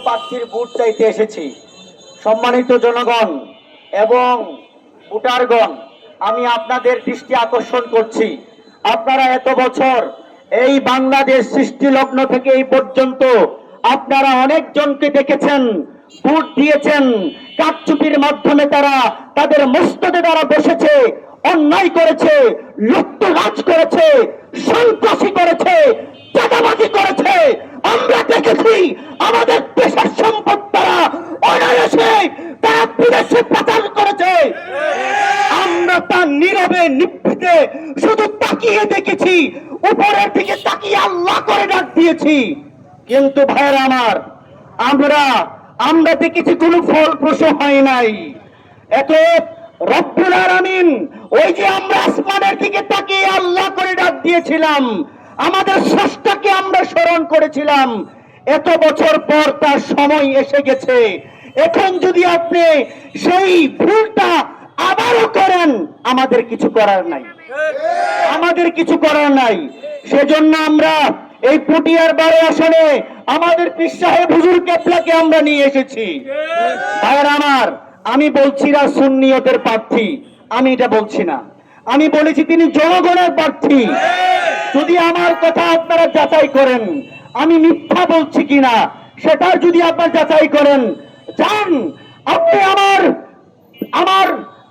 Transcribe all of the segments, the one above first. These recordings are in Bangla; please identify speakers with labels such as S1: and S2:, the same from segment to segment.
S1: প্রার্থীর ভোট চাইতে এসেছি। সম্মানিত জনগণ এবং ভোটারগণ, আমি আপনাদের দৃষ্টি আকর্ষণ করছি, আপনারা এত বছর এই বাংলাদেশ সৃষ্টি লগ্ন থেকে এই পর্যন্ত আপনারা অনেকজনকে দেখেছেন, ভোট দিয়েছেন, কারচুপির মাধ্যমে তারা তাদের মস্তদে তারা বসেছে, অন্যায় করেছে, লুটতরাজ করেছে, সন্ত্রাসী করেছে, চাঁদাবাজি করেছে। আমরা দেখেছি আমাদের দেশের সম্পদ তারা অনায়াসে তারা বিদেশে পাচার করেছে। আমরা তার নীরবে নিভৃতে শুধু তাকিয়ে দেখেছি, উপরের দিকে তাকিয়ে আল্লাহ করে ডাক দিয়েছি। কিন্তু ভাইয়েরা আমার, আমরা দেখেছি কোনো ফলপ্রসূ হয় নাই। এত রব্বুল আলামিন, ওই যে আমরা আসমানের দিকে তাকিয়ে আল্লাহ করে ডাক দিয়েছিলাম, আমাদের স্রষ্টাকে আমরা স্মরণ করেছিলাম, এত বছর পর তার সময় এসে গেছে। এখন যদি আপনি সেই ভুলটা আবারও করেন, আমাদের কিছু করার নাই, আমাদের কিছু করার নাই। সেজন্য আমরা এই পুটিয়ার 12 আসনে আমাদের পীর সাহেব হুজুর কেবলাকে আমরা নিয়ে এসেছি। ভাইয়েরা আমার, আমি বলছি না সুন্নিয়তের প্রার্থী, আমি এটা বলছি না, আমি বলেছি তিনি জনগণের প্রার্থী। যদি আমার কথা আপনারা যাচাই করেন, আমি মিথ্যা বলছি কিনা সেটার যদি আপনারা যাচাই করেন, যান আপনি আমার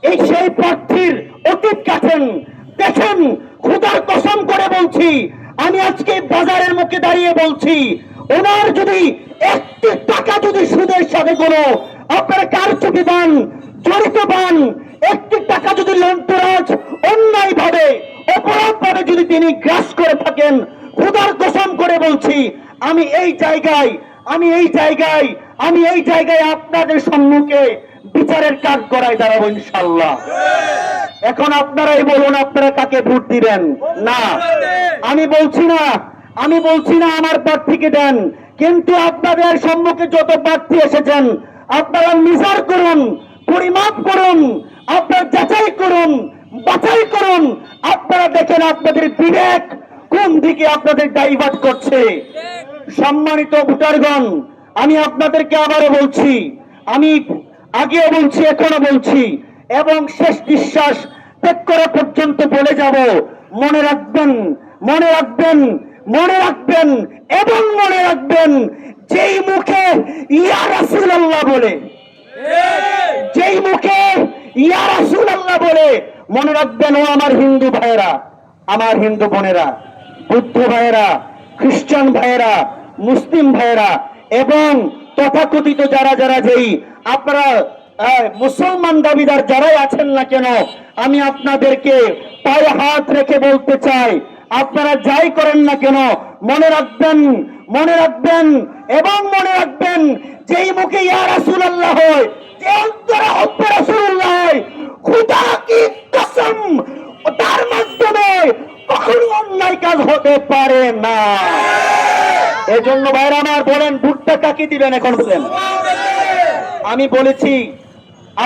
S1: এই সেই প্রার্থীর অতীত কাছেন, দেখেন। খোদার কসম করে বলছি, আমি আজকে বাজারের মুখে দাঁড়িয়ে বলছি, ওনার যদি একটি টাকা যদি সুদের সাথে কোনো আপনারা কারচুপি পান, জড়িত পান, একটি টাকা যদি লুটতরাজ অন্যায় ভাবে অপরাধ ভাবে যদি তিনি গ্রাস করে থাকেন, খোদার কসম করে বলছি, আমি এই জায়গায় আপনাদের সম্মুখে বিচারের কাজ করাই দাঁড়াবো ইনশাআল্লাহ। এখন আপনারাই বলুন, আপনারা কাকে ভোট দিবেন? না, আমি বলছি না আমার প্রার্থীকে দেন, কিন্তু আপনাদের সম্মুখে যত প্রার্থী এসেছেন আপনারা বিচার করুন, পরিমাপ করুন, আপনারা যাচাই করুন, বাছাই করুন। আপনারা দেখেন আপনাদের বিবেক কোন দিকে আপনাদের ডাইভার্ট করছে। সম্মানিত ভোটারগণ, আমি আপনাদেরকে আবারও বলছি, আমি আগেও বলছি, এখনো বলছি, এবং শেষ নিঃশ্বাস ত্যাগ করা পর্যন্ত বলে যাব, মনে রাখবেন, মনে রাখবেন, মনে রাখবেন এবং মনে রাখবেন, যেই মুখে ইয়া রাসূলুল্লাহ বলে, যেই মুখে ইয়া রাসূলুল্লাহ বলে, মনে রাখবেন ও আমার হিন্দু ভাইয়েরা, আমার হিন্দু বোনেরা, বুদ্ধ ভাইয়েরা, খ্রিস্টান ভাইয়েরা, মুসলিম ভাইয়েরা এবং তথাকথিত যারা যারা যেই আপনারা মুসলমান দাবিদার যারাই আছেন না কেন, আমি আপনাদেরকে পায়ে হাত রেখে বলতে চাই, আপনারা যাই করেন না কেন, মনে রাখবেন, মনে রাখবেন এবং মনে রাখবেন, যেই মুখে ইয়া রাসূলুল্লাহ হয়, যে অন্তরে হব্বে রাসূলুল্লাহ হয়, খোদা কি কসম, তার মাধ্যমে কখনো অন্যায় কাজ হতে পারে না। এজন্য ভাইরা আমার, বলেন ভোটটা কাকে দিবেন এখন বলেন। আমি বলেছি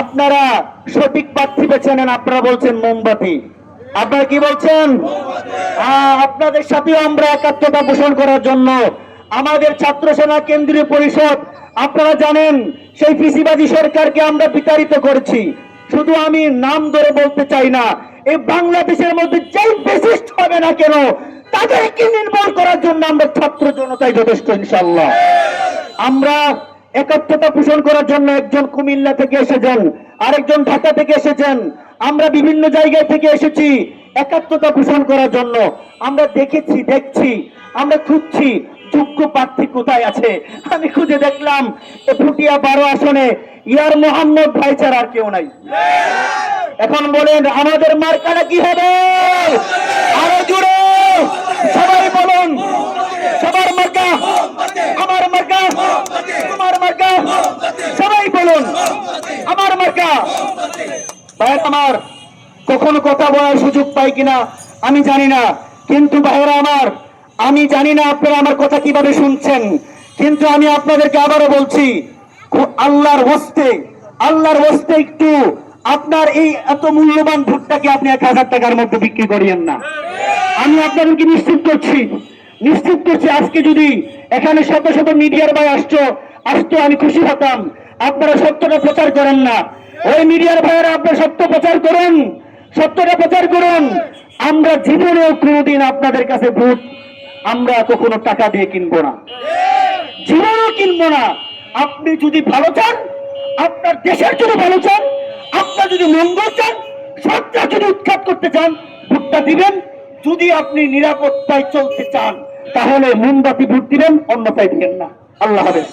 S1: আপনারা সঠিক প্রার্থী বেছে নেন, আপনারা বলছেন মোমবাতি, আপনারা কি বলছেন? আপনাদের সাথেও আমরা একাত্মতা পোষণ করার জন্য আমাদের ছাত্র সেনা কেন্দ্রীয় পরিষদ, আপনারা জানেন সেই ফিসিবাদী সরকারকে আমরা বিতাড়িত করেছি। শুধু আমি নাম ধরে বলতে চাই না, এই বাংলাদেশের মধ্যে যেই ফ্যাসিস্ট হবে না কেন তাদেরকে নির্মূল করার জন্য আমরা ছাত্র জনতাই যথেষ্ট ইনশাআল্লাহ। আমরা একাত্মতা পোষণ করার জন্য একজন কুমিল্লা থেকে এসেছেন, আরেকজন ঢাকা থেকে এসেছেন, আমরা বিভিন্ন জায়গায় থেকে এসেছি একাত্মতা পোষণ করার জন্য। আমরা দেখছি, আমরা খুঁজছি যোগ্য প্রার্থী কোথায় আছে। আমি খুঁজে দেখলাম পুটিয়া 12 আসনে ইয়ার মোহাম্মদ ভাই ছাড়া আর কেউ নাই। এখন বলেন আমাদের মার্কাটা কি হবে? আরো জোরে সবাই বলুন, সবার মার্কা, আমার মার্কা, তোমার মার্কা, সবাই বলুন আমার মার্কা। ভাই আমার, কখনো কথা বলার সুযোগ পাই কিনা আমি জানি না, কিন্তু ভাইরা আমার, আমি জানি না আপনারা আমার কথা কিভাবে শুনছেন, কিন্তু আমি আপনাদেরকে আবারও বলছি, আল্লাহর ওয়াস্তে একটু আপনার এই এত মূল্যবান ভোটটাকে আপনি 1000 টাকার মধ্যে বিক্রি করিয়েন না। আমি আপনাদেরকে নিশ্চিত করছি, আজকে যদি এখানে শত শত মিডিয়ার ভাই আসছো, আসতো আমি খুশি হতাম। আপনারা সত্যটা প্রচার করেন না। ওই মিডিয়ার ভাইয়েরা আপনারা সত্য প্রচার করুন, সত্যটা প্রচার করুন। আমরা জীবনেও কোনোদিন আপনাদের কাছে ভোট আমরা কখনো টাকা দিয়ে কিনবো না, জীবনেও কিনবো না। আপনি যদি ভালো চান, আপনার দেশের যদি ভালো চান, আপনার যদি মঙ্গল চান, সরকার যদি উৎখাত করতে চান, ভোটটা দিবেন। যদি আপনি নিরাপত্তায় চলতে চান তাহলে মোমবাতি ভোট দিবেন, অন্যথায় দিবেন না। আল্লাহ হাফেজ।